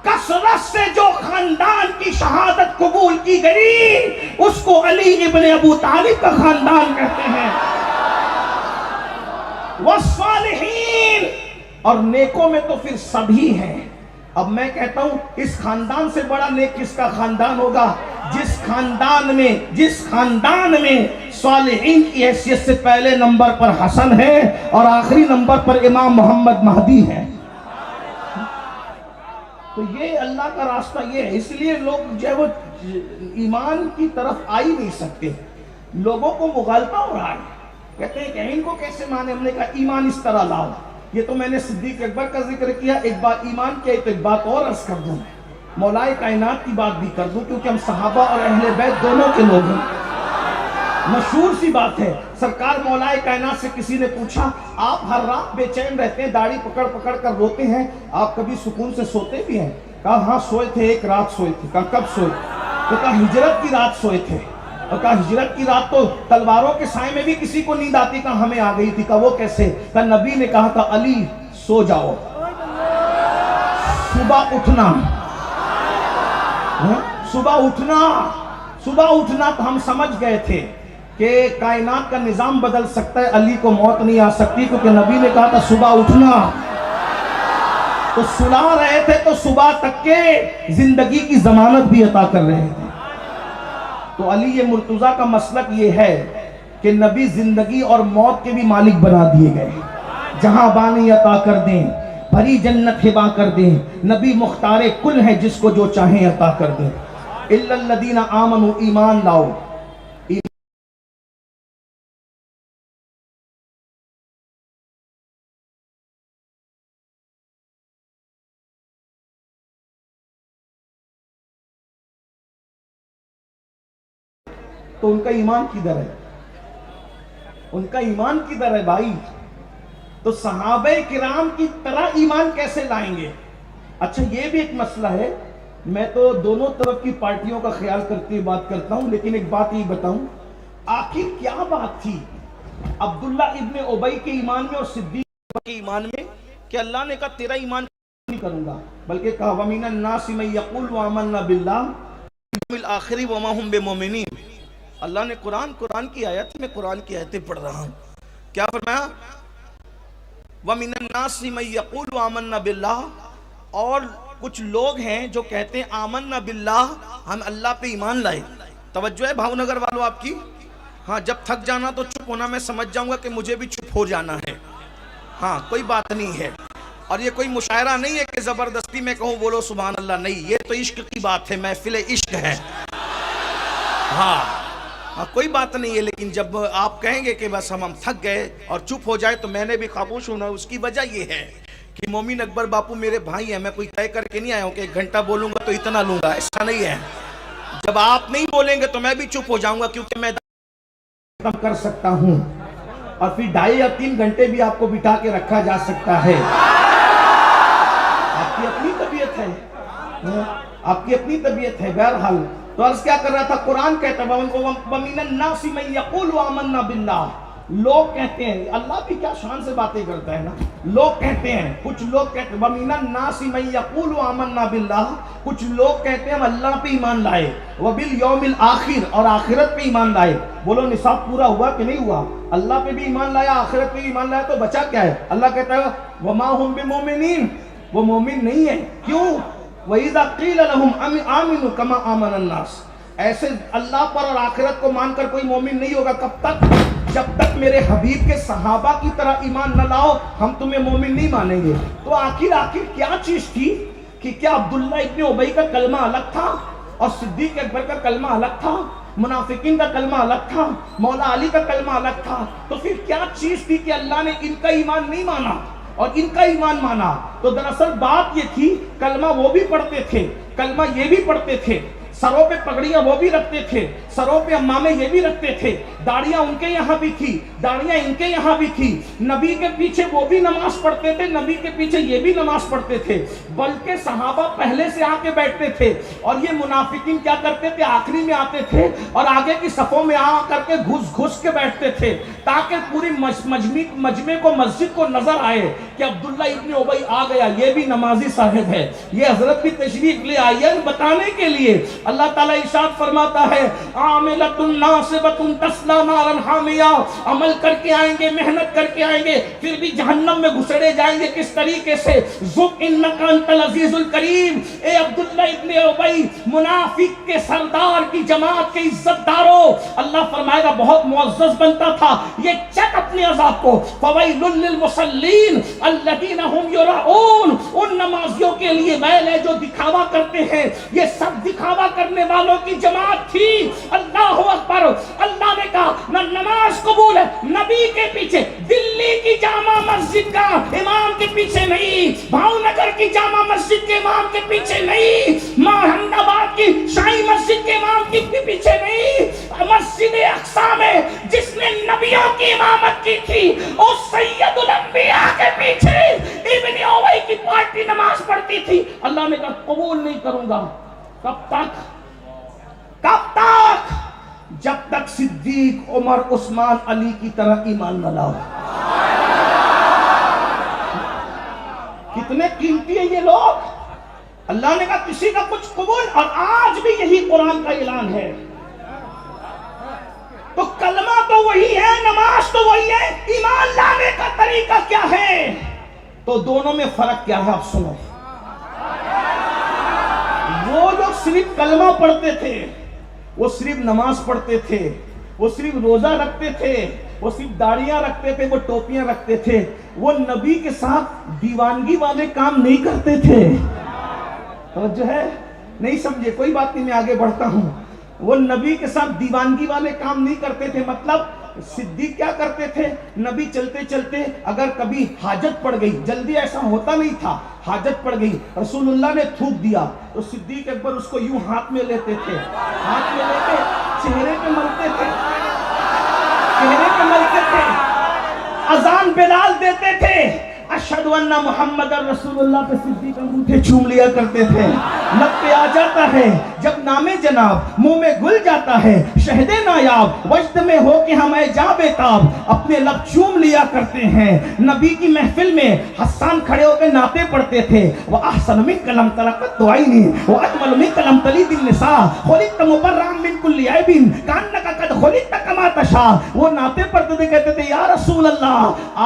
A: کثرت سے جو خاندان کی شہادت قبول کی گئی اس کو علی ابن ابو طالب کا خاندان کہتے ہیں۔ والصالحین، اور نیکوں میں تو پھر سبھی ہیں۔ اب میں کہتا ہوں اس خاندان سے بڑا نیک کس کا خاندان ہوگا؟ جس خاندان میں صالحین کی حیثیت سے پہلے نمبر پر حسن ہے اور آخری نمبر پر امام محمد مہدی ہے۔ تو یہ اللہ کا راستہ یہ ہے، اس لیے لوگ جو ہے وہ ایمان کی طرف آ ہی نہیں سکتے۔ لوگوں کو مغالطہ ہو رہا ہے، کہتے ہیں کہ ان کو کیسے مانے؟ ہم نے کہا ایمان اس طرح لاؤ۔ یہ تو میں نے صدیق اکبر کا ذکر کیا، ایک بات ایمان کیا، تو ایک بات اور عرض کر دوں، مولائے کائنات کی بات بھی کر دوں، کیونکہ ہم صحابہ اور اہل بیت دونوں کے لوگ ہیں۔ مشہور سی بات ہے، سرکار مولائے کائنات سے کسی نے پوچھا آپ ہر رات بے چین رہتے ہیں، داڑھی پکڑ پکڑ کر روتے ہیں، آپ کبھی سکون سے سوتے بھی ہیں؟ کہا ہاں سوئے تھے، ایک رات سوئے تھے۔ کہا کب سوئے؟ تو کہا ہجرت کی رات سوئے تھے۔ اور کہا ہجرت کی رات تو تلواروں کے سائے میں بھی کسی کو نیند آتی، کہا ہمیں آ گئی تھی۔ کہا وہ کیسے؟ کہا نبی نے کہا تھا علی سو جاؤ، صبح اٹھنا، صبح اٹھنا تو ہم سمجھ گئے تھے کہ کائنات کا نظام بدل سکتا ہے، علی کو موت نہیں آ سکتی، کیونکہ نبی نے کہا تھا صبح اٹھنا۔ تو سلا رہے تھے تو صبح تک کے زندگی کی ضمانت بھی عطا کر رہے تھے۔ تو علی مرتضیٰ کا مسلک یہ ہے کہ نبی زندگی اور موت کے بھی مالک بنا دیے گئے، جہاں بانی عطا کر دیں، بھری جنت ہبا کر دیں، نبی مختار کل ہے، جس کو جو چاہیں عطا کر دیں۔ الا الذین آمنوا، ایمان لاؤ۔ تو ان کا ایمان کدھر ہے؟ ان کا ایمان کدھر ہے بھائی؟ تو صحابہ کرام کی طرح ایمان کیسے لائیں گے؟ اچھا یہ بھی ایک مسئلہ ہے، میں تو دونوں طرف کی پارٹیوں کا خیال کرتے ہوئے بات کرتا ہوں، لیکن ایک بات یہ بتاؤں، آخر کیا بات تھی عبداللہ ابن ابی کے ایمان میں اور صدیق کے ایمان میں کہ اللہ نے کہا تیرا ایمان نہیں کروں گا، بلکہ کہا وَمِنَ النَّاسِ مَن يَقُولُ آمَنَّا بِاللَّهِ وَالْيَوْمِ الْآخِرِ وَمَا هُم بِمُؤْمِنِينَ۔ اللہ نے قرآن کی آیت میں قرآن کی آیتیں پڑھ رہا ہوں، کیا فرمایا؟ وَمِنَ النَّاسِ مَن يَقُولُ آمَنَّا بِاللَّهِ، اور کچھ لوگ ہیں جو کہتے ہیں آمنا باللہ، ہم اللہ پہ ایمان لائے۔ توجہ ہے بھاؤ نگر والوں آپ کی؟ ہاں جب تھک جانا تو چپ ہونا، میں سمجھ جاؤں گا کہ مجھے بھی چپ ہو جانا ہے، ہاں کوئی بات نہیں ہے۔ اور یہ کوئی مشاعرہ نہیں ہے کہ زبردستی میں کہوں بولو سبحان اللہ، نہیں، یہ تو عشق کی بات ہے، محفل عشق ہے، ہاں کوئی بات نہیں ہے۔ لیکن جب آپ کہیں گے کہ بس ہم تھک گئے اور چپ ہو جائے تو میں نے بھی خاموش ہونا، اس کی وجہ یہ ہے کہ مومن اکبر باپو میرے بھائی ہیں، میں کوئی طے کر کے نہیں آیا ہوں کہ 1 گھنٹہ بولوں گا تو اتنا لوں گا، ایسا نہیں ہے۔ جب آپ نہیں بولیں گے تو میں بھی چپ ہو جاؤں گا، کیونکہ میں ختم کر سکتا ہوں، اور پھر 2.5 یا 3 گھنٹے بھی آپ کو بٹھا کے رکھا جا سکتا ہے۔ آپ کی اپنی طبیعت ہے، آپ کی اپنی طبیعت ہے۔ بہرحال تو عرض کیا کر رہا تھا، قرآن کہتا ہے وَمِنَ النَّاسِ مَن يَقُولُ آمَنَّا بِاللَّهِ، لوگ کہتے ہیں، اللہ بھی کیا شان سے باتیں کرتا ہے نا، لوگ کہتے ہیں، کچھ لوگ کہتے ہیں وَمِنَ النَّاسِ مَن يَقُولُ آمَنَّا بِاللَّهِ، کچھ لوگ کہتے ہیں ہم اللہ پہ ایمان لائے، وَبِالْيَوْمِ الْآخِرِ، اور آخرت پہ ایمان لائے۔ بولو نصاب پورا ہوا کہ نہیں ہوا؟ اللہ پہ بھی ایمان لایا، آخرت پہ بھی ایمان لایا، تو بچا کیا ہے؟ اللہ کہتا ہے وَمَا هُم بِمُؤْمِنِينَ، وہ مومن نہیں ہے، کیوں؟ وَإِذَا قِيلَ لَهُمْ آمِنُوا كَمَا آمَنَ النَّاسِ، ایسے اللہ پر اور آخرت کو مان کر کوئی مومن نہیں ہوگا۔ کب تک؟ جب تک میرے حبیب کے صحابہ کی طرح ایمان نہ لاؤ ہم تمہیں مومن نہیں مانیں گے۔ تو آخر کیا چیز تھی کہ کیا عبداللہ ابن ابی کا کلمہ الگ تھا اور صدیق اکبر کا کلمہ الگ تھا، منافقین کا کلمہ الگ تھا، مولا علی کا کلمہ الگ تھا؟ تو پھر کیا چیز تھی کہ اللہ نے ان کا ایمان نہیں مانا اور ان کا ایمان مانا؟ تو دراصل بات یہ تھی، کلمہ وہ بھی پڑھتے تھے، کلمہ یہ بھی پڑھتے تھے، سروں پہ پگڑیاں وہ بھی رکھتے تھے، سروں پہ امامے یہ بھی رکھتے تھے، داڑیاں ان کے یہاں بھی تھی، داڑیاں ان کے یہاں بھی تھی، نبی کے پیچھے وہ بھی نماز پڑھتے تھے، نبی کے پیچھے یہ بھی نماز پڑھتے تھے، بلکہ صحابہ پہلے سے آ کے بیٹھتے تھے، اور یہ منافقین کیا کرتے تھے؟ آخری میں آتے تھے اور آگے کی صفوں میں آ کر کے گھس کے بیٹھتے تھے، تاکہ پوری مجمع کو، مسجد کو نظر آئے کہ عبداللہ ابن ابی آ گیا، یہ بھی نمازی صاحب ہے، یہ حضرت بھی تشریف لے آئی ہے، بتانے کے لیے۔ اللہ تعالیٰ ارشاد فرماتا ہے عاملۃ ناصبۃ تصلیٰ نارا حامیہ، عمل کر کے آئیں گے, محنت کر کے آئیں گے, پھر بھی جہنم میں گھسڑے جائیں گے. کس طریقے سے؟ ذُقْ إِنَّكَ أَنْتَ الْعَزِيزُ الْكَرِيمُ. اے عبداللہ ابن ابی, منافق کے سردار کی جماعت کے عزت داروں, اللہ فرمائے گا بہت معزز بنتا تھا, یہ چک اپنے عذاب کو. فَوَيْلٌ لِّلْمُصَلِّينَ الَّذِينَ هُمْ يُرَاءُونَ. ان نمازیوں کے لیے ویل ہے جو دکھاوا کرتے ہیں. یہ سب دکھاوا کرنے والوں کی جماعت تھی. اللہ اکبر. اللہ نے کہا نہ نماز قبول ہے نبی کے پیچھے, دلی کی جامع مسجد کا امام کے پیچھے نہیں, بھاؤ نگر کی جامع مسجد کے امام کے پیچھے نہیں, احمد آباد کی شاہی مسجد کے امام کے پیچھے نہیں, مسجد اقصی میں جس نے نبیوں کی امامت کی تھی اس سید الانبیاء کے پیچھے ابن اویس کی پارٹی نماز پڑھتی تھی. اللہ نے کہا قبول نہیں کروں گا. کب تک؟ کب تک؟ جب تک صدیق, عمر, عثمان, علی کی طرح ایمان نہ لاؤ. کتنے قیمتی ہیں یہ لوگ. اللہ نے کہا کسی کا کچھ قبول, اور آج بھی یہی قرآن کا اعلان ہے. تو کلمہ تو وہی ہے, نماز تو وہی ہے, ایمان لانے کا طریقہ کیا ہے؟ تو دونوں میں فرق کیا ہے آپ سنو. وہ لوگ صرف کلمہ پڑھتے تھے, وہ صرف نماز پڑھتے تھے, وہ صرف روزہ رکھتے تھے, وہ صرف داڑیاں رکھتے تھے, وہ ٹوپیاں رکھتے تھے, وہ نبی کے ساتھ دیوانگی والے کام نہیں کرتے تھے. توجہ ہے؟ نہیں سمجھے؟ کوئی بات نہیں, میں آگے بڑھتا ہوں. وہ نبی کے ساتھ دیوانگی والے کام نہیں کرتے تھے. مطلب صدیق کیا کرتے تھے؟ نبی چلتے چلتے اگر کبھی حاجت پڑ گئی, جلدی ایسا ہوتا نہیں تھا, حاجت پڑ گئی, رسول اللہ نے تھوک دیا تو صدیق اکبر اس کو یوں ہاتھ میں لیتے تھے, ہاتھ میں لے کے چہرے پہ ملتے تھے, چہرے پہ ملتے تھے. اذان بلال دیتے تھے, اشہدو ان محمد رسول اللہ پہ صدیق انگوٹھے چوم لیا کرتے تھے. لب پہ آ جاتا ہے جب نام جناب, منہ میں گل جاتا ہے شہد نایاب, وجد میں ہو کہ ہم اے جا بیتاب, اپنے لب چوم لیا کرتے ہیں. نبی کی محفل میں حسان کھڑے ہو کے نعتیں پڑھتے تھے. وَأَحْسَنُ مِنْكَ لَمْ تَلَقَتْ عَيْنِي وَأَجْمَلُ مِنْكَ لَمْ تَلِدِ النِّسَاءُ خُلِقْتَ مُبَرَّأً مِنْ كُلِّ عَيْبٍ كَأَنَّكَ قَدْ خُلِقْتَ كَمَا تَشَاءُ. وہ نعتیں پڑھتے تھے, کہتے تھے یا رسول اللہ,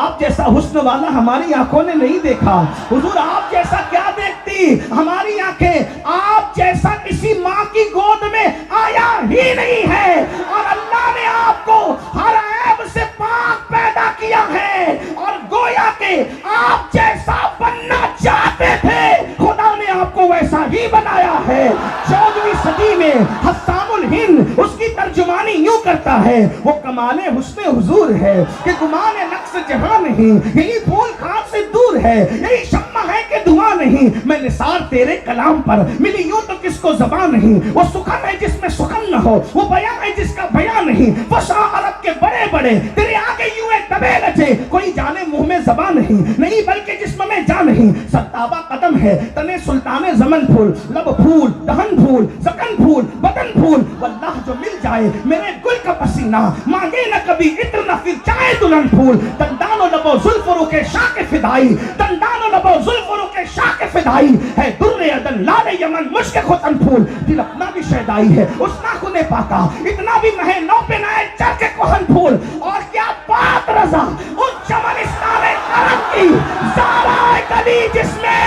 A: آپ جیسا حسن والا ہماری آنکھوں نے نہیں دیکھا. حضور آپ جیسا کیا دیکھتی ہماری آنکھیں, آپ جیسا کسی ماں کی گود میں آیا ہی نہیں ہے. اور اللہ نے آپ کو ہر عیب سے پاک پیدا کیا ہے, اور گویا کہ آپ جیسا بننا چاہتے تھے خدا نے آپ کو ویسا ہی بنایا ہے. 14ویں صدی میں حسام الہند اس کی ترجمانی یوں کرتا ہے, وہ کمال حسن حضور ہے کہ گمان نقص جہاں نہیں, یہی پھول کھاد سے دور ہے, یہی شمع ہے کہ دھواں نہیں. میں نثار تیرے کلام پر ملی یوں تو کس کو زبان نہیں. وہ سخن ہے جس میں سخن نہ ہو, وہ بیان ہے جس کا بیان نہیں. وہ شاہ عرب کے بڑے بڑے تیرے آگے یوں دبے لچے, کوئی جانے منہ میں زبان نہیں بلکہ جسم میں جان نہیں. ستابہ قدم ہے تنے سلطان زمن پھول, لب پھول, دہن پھول, زکن پھول, بدن پھول. واللہ جو مل جائے میرے گل کا پسینہ, مانگے نہ کبھی عطر نہ پھر چاہے دلہن پھول. دندان و لب و زلف رو کے شاہ کے فدائی, دندان و لب و زلف رو کے شاہ کے فدائی ہے. در عدن لال یمن مشک ختن پھول, دل اپنا بھی شیدائی ہے اس ناخن پاکا, اتنا بھی مہے نو پہ نائے چر کے کوہن پھول. اور کیا بات رضا اس چمنستان عرب کی, زارا گلی جس میں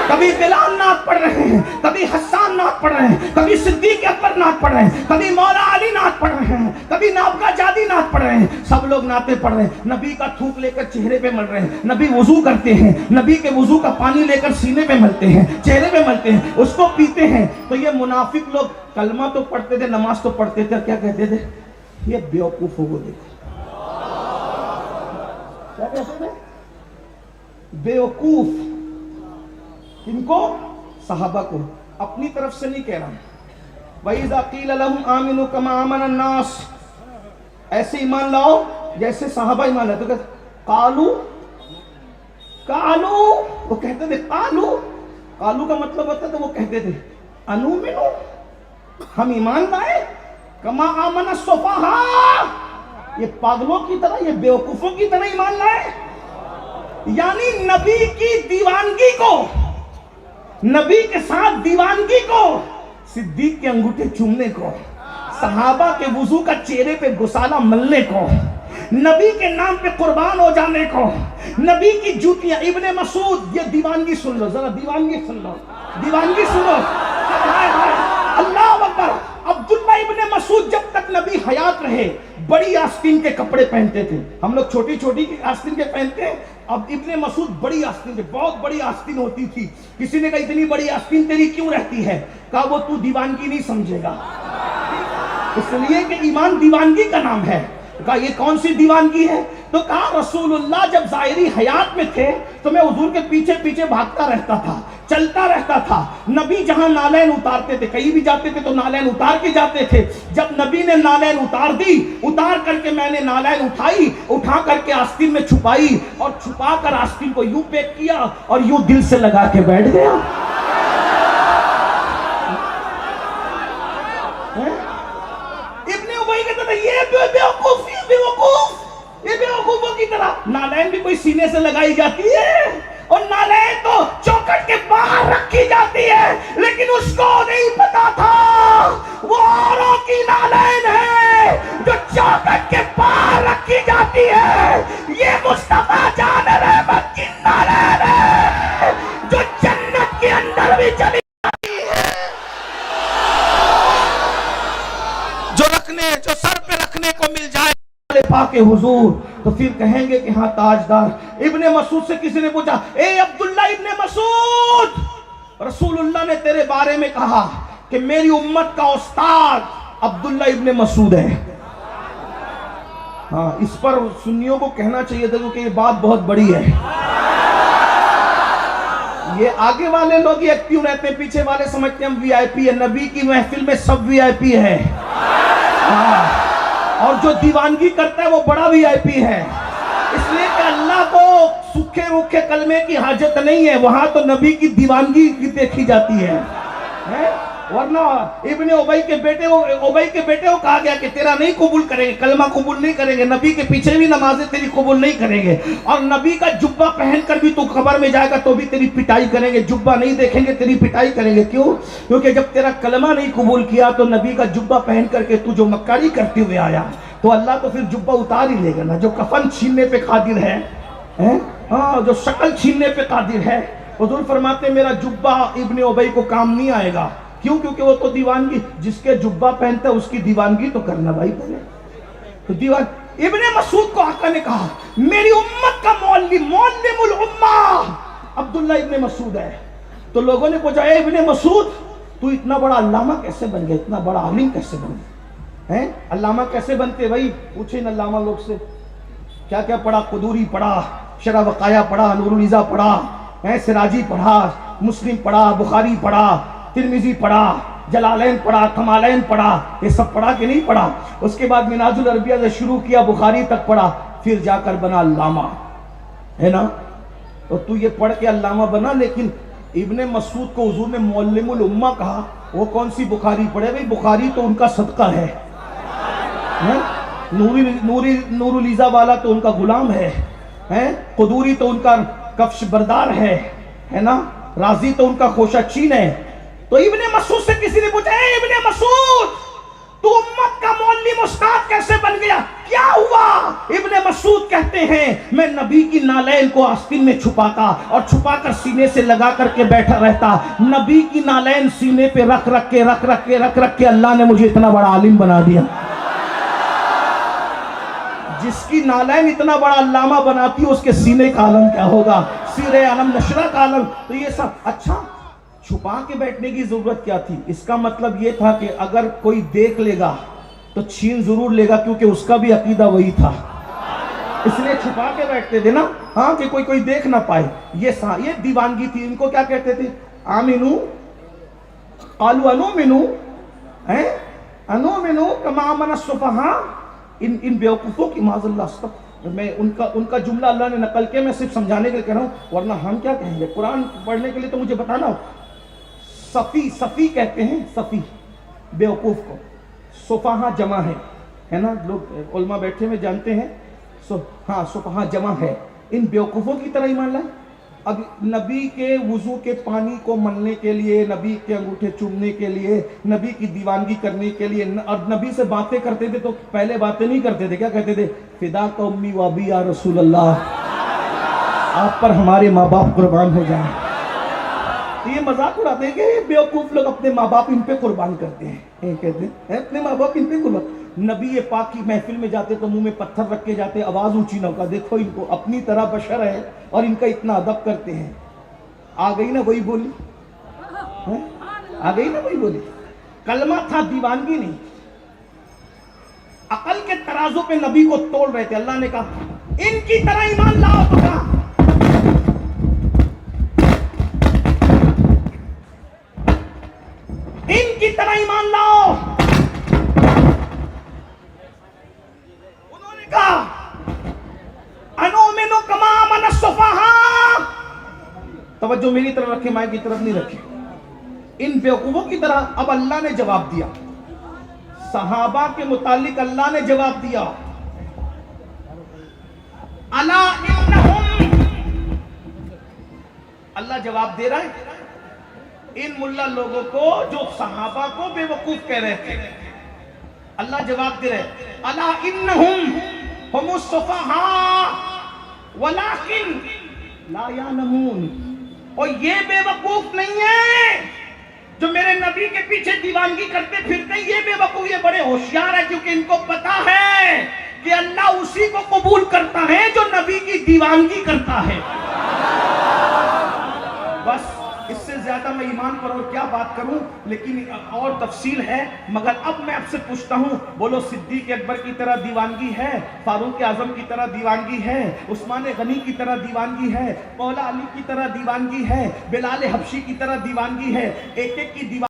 A: کبھی بلال نعت پڑھ رہے ہیں, کبھی حسان نعت پڑھ رہے ہیں, کبھی صدیق اکبر نعت پڑھ رہے ہیں, کبھی مولا علی نعت پڑھ رہے ہیں, کبھی نابغہ جادی نعت پڑھ رہے ہیں. سب لوگ نعتیں پڑھ رہے ہیں. نبی کا تھوک لے کر چہرے پہ مل رہے ہیں, نبی وضو کرتے ہیں, نبی کے وضو کا پانی لے کر سینے پہ ملتے ہیں, چہرے پہ ملتے ہیں, اس کو پیتے ہیں. تو یہ منافق لوگ کلمہ تو پڑھتے تھے, نماز تو پڑھتے تھے, کیا کہتے تھے؟ یہ بیوقوفوں کو دیکھو. کیا کہتے تھے؟ بیوقوف. کن کو؟ صحابہ کو. اپنی طرف سے نہیں کہہ رہا ہوں. وَإِذَا قِيلَ لَهُمْ آمِنُوا كَمَا آمَنَ النَّاسُ, ایسے ایمان لاؤ جیسے صحابہ ایمان لاتے. تو قالو, وہ کہتے تھے قالو کا مطلب ہوتا ہے, تو وہ کہتے تھے انؤمنو, ہم ایمان لائے, کما آمن السفہاء, یہ پاگلوں کی طرح، یہ بیوقوفوں کی طرح ایمان لائے؟ یعنی نبی کی دیوانگی کو، نبی کے ساتھ دیوانگی کو، صدیق کے انگوٹھے چومنے کو، صحابہ کے وضو کا چہرے پہ گسالہ ملنے کو، نبی کے نام پہ قربان ہو جانے کو، نبی کی جوتیاں۔ ابن مسعود، یہ دیوانگی سن لو ذرا، دیوانگی سن لو، دیوانگی سنو، اللہ اکبر۔ عبداللہ ابن مسعود جب تک نبی حیات رہے بڑی آستین کے کپڑے پہنتے تھے، ہم لوگ چھوٹی چھوٹی آستین کے پہنتے ہیں، اب ابن مسعود بڑی آستین تھے، بہت بڑی آستین ہوتی تھی۔ کسی نے کہا اتنی بڑی آستین تیری کیوں رہتی ہے؟ کہا وہ تو دیوانگی نہیں سمجھے گا، اس لیے کہ ایمان دیوانگی کا نام ہے۔ کہا یہ کون سی دیوانگی ہے؟ تو کہا رسول اللہ جب ظاہری حیات میں تھے تو میں حضور کے پیچھے پیچھے بھاگتا رہتا تھا، چلتا رہتا تھا۔ نبی جہاں نالین اتارتے تھے، کہیں بھی جاتے تھے تو نالین اتار کے جاتے تھے، جب نبی نے نالین اتار دی، اتار کر کے میں نے نالین اٹھائی، اٹھا کر کے آستین میں چھپائی، اور چھپا کر آستین کو یوں پیک کیا اور یوں دل سے لگا کے بیٹھ گیا۔ یہ بیوقوفوں کی طرح نالین بھی کوئی سینے سے لگائی جاتی ہے، اور نالین تو چوکھٹ کے باہر رکھی جاتی ہے، لیکن اس کو نہیں پتا تھا وہ اوروں کی نالین ہے جو چوکھٹ کے باہر رکھی جاتی ہے۔ یہ مصطفیٰ جان رحمت کی نالین ہے جو جنت کے اندر بھی چلی جاتی ہے، جو سر پہ رکھنے کو مل جائے پاک حضور، تو پھر کہیں گے کہ ہاں تاجدار۔ ابن مسعود سے کسی نے پوچھا، اے عبداللہ ابن مسعود، رسول اللہ نے تیرے بارے میں کہا کہ میری امت کا استاد عبداللہ ابن مسعود ہے۔ ہاں، اس پر سنیوں کو کہنا چاہیے تھا کیونکہ یہ بات بہت بڑی ہے۔ یہ آگے والے لوگ ہی ایکٹیو رہتے ہیں، پیچھے والے سمجھتے ہیں ہم وی آئی پی ہے۔ نبی کی محفل میں سب وی آئی پی ہے، اور جو دیوانگی کرتا ہے وہ بڑا وی آئی پی ہے، اس لیے کہ اللہ کو سکھے روکھے کلمے کی حاجت نہیں ہے، وہاں تو نبی کی دیوانگی دیکھی جاتی ہے۔ ورنہ ابن ابی کے بیٹے کو کہا گیا کہ تیرا نہیں قبول کریں گے، کلمہ قبول نہیں کریں گے، نبی کے پیچھے بھی نمازیں تیری قبول نہیں کریں گے، اور نبی کا جبہ پہن کر بھی تو قبر میں جائے گا تو بھی تیری پٹائی کریں گے، جبہ نہیں دیکھیں گے تیری پٹائی کریں گے۔ کیوں؟ کیونکہ جب تیرا کلمہ نہیں قبول کیا تو نبی کا جبہ پہن کر کے تو جو مکاری کرتے ہوئے آیا تو اللہ تو پھر جبہ اتار ہی لے گا نا۔ جو کفن چھیننے پہ قادر ہے، جو شکل چھیننے پہ قادر ہے، حضور فرماتے ہیں میرا جبہ ابن ابی کو کام نہیں آئے گا۔ کیوں؟ کیونکہ وہ تو دیوانگی، جس کے جبہ پہنتا ہے اس کی دیوانگی تو کرنا بھائی پہلے تو دیوان۔ ابن مسعود کو آقا نے کہا میری امت کا معلم الامہ عبداللہ ابن مسعود ہے۔ تو لوگوں نے پوچھا اے ابن مسعود، تو اتنا بڑا علامہ کیسے بن گیا، اتنا بڑا عالم کیسے بن گیا؟ علامہ کیسے بنتے بھائی؟ پوچھیں ان علامہ لوگ سے، کیا کیا پڑھا؟ قدوری پڑھا، شرح وقایہ پڑھا، نور النزا پڑھا، سراجی پڑھا، مسلم پڑھا، بخاری پڑھا، ترمذی پڑھا، جلالین پڑھا، کمالین پڑھا، یہ سب پڑھا کہ نہیں پڑھا؟ اس کے بعد منہاج العربیہ سے شروع کیا، بخاری تک پڑھا، پھر جا کر بنا علامہ، ہے نا؟ اور تو یہ پڑھ کے علامہ بنا، لیکن ابن مسعود کو حضور نے معلم الامہ کہا، وہ کون سی بخاری پڑھے بھئی؟ بخاری تو ان کا صدقہ ہے، نور النزا والا تو ان کا غلام ہے، قدوری تو ان کا کفش بردار ہے نا؟ رازی تو ان کا خوشہ چین ہے۔ تو ابن مسعود سے کسی نے پوچھا اے ابن مسعود، تو امت کا معلم استاد کیسے بن گیا، کیا ہوا؟ ابن مسعود کہتے ہیں میں نبی کی نالین کو آستین میں چھپاتا اور چھپا کر سینے سے لگا کر کے بیٹھا رہتا، نبی کی نالین سینے پہ رکھ کے اللہ نے مجھے اتنا بڑا عالم بنا دیا۔ جس کی نالین اتنا بڑا علامہ بناتی ہے اس کے سینے کا عالم کیا ہوگا، سیرے عالم نشرہ کا عالم۔ تو یہ سب اچھا چھپا کے بیٹھنے کی ضرورت کیا تھی؟ اس کا مطلب یہ تھا کہ اگر کوئی دیکھ لے گا تو چھین ضرور لے گا، کیونکہ اس کا بھی عقیدہ وہی تھا، اس لیے چھپا کے بیٹھتے تھے نا، ہاں کہ کوئی دیکھ نہ پائے۔ یہ دیوانگی تھی۔ ان کو کیا کہتے تھے؟ آمنو قالوا انؤمنو کما آمن السفہاء۔ ان بیوقوفوں کی معاذ اللہ استغفر، میں ان کا جملہ اللہ نے نقل کیا، میں صرف سمجھانے کے لیے کہہ رہا ہوں، ورنہ ہم کیا کہیں گے؟ قرآن پڑھنے کے لیے تو مجھے بتانا ہو۔ صفی کہتے ہیں، صفی بیوقوف کو، صفحہ جمع ہے، ہے نا لوگ علماء بیٹھے میں جانتے ہیں ہاں جمع ہے، ان بیوقوفوں کی طرح ایمان لائے؟ اب نبی کے وضو کے پانی کو ملنے کے لیے، نبی کے انگوٹھے چومنے کے لیے، نبی کی دیوانگی کرنے کے لیے، اور نبی سے باتیں کرتے تھے تو پہلے باتیں نہیں کرتے تھے، کیا کہتے تھے؟ فدا کا امی و ابی یا رسول اللہ، آپ پر ہمارے ماں باپ قربان ہو جائیں۔ یہ مذاق اڑاتے ہیں کہ بیوقوف لوگ اپنے ماں باپ ان پہ قربان کرتے ہیں، کہتے ہیں اپنے ماں باپ ان پہ قربان۔ نبی پاک کی محفل میں جاتے تو منہ میں پتھر رکھ کے جاتے، آواز اونچی نہ ہوگا، دیکھو ان کو اپنی طرح بشر ہے اور ان کا اتنا ادب کرتے ہیں۔ آ گئی نا وہی بولی، آ گئی نا وہی بولی۔ کلمہ تھا، دیوانگی نہیں۔ عقل کے ترازو پہ نبی کو توڑ رہے تھے، اللہ نے کہا ان کی طرح ایمان لاؤ تو کہا ان کی طرح ایمان لاؤ۔ انہوں نے کہا انؤمن کما آمن السفہاء۔ توجہ میری طرف رکھے، مائیں کی طرف نہیں رکھے۔ ان بیوقوفوں کی طرح اب اللہ نے جواب دیا، صحابہ کے متعلق اللہ نے جواب دیا، الا انہم، اللہ جواب دے رہا ہے ان ملا لوگوں کو جو صحابہ کو بے وقوف کہہ رہے تھے۔ اللہ جواب دے رہے، الا انہم ہم السفہاء ولکن لا یعلمون، اور یہ بے وقوف نہیں ہے جو میرے نبی کے پیچھے دیوانگی کرتے پھرتے، یہ بے وقوف، یہ بڑے ہوشیار ہے، کیونکہ ان کو پتا ہے کہ اللہ اسی کو قبول کرتا ہے جو نبی کی دیوانگی کرتا ہے۔ بس اس سے زیادہ میں ایمان پر اور کیا بات کروں، لیکن اور تفصیل ہے، مگر اب میں آپ سے پوچھتا ہوں، بولو صدیق اکبر کی طرح دیوانگی ہے؟ فاروق اعظم کی طرح دیوانگی ہے؟ عثمان غنی کی طرح دیوانگی ہے؟ مولا علی کی طرح دیوانگی ہے؟ بلال حبشی کی طرح دیوانگی ہے؟ ایک ایک کی دیوانگی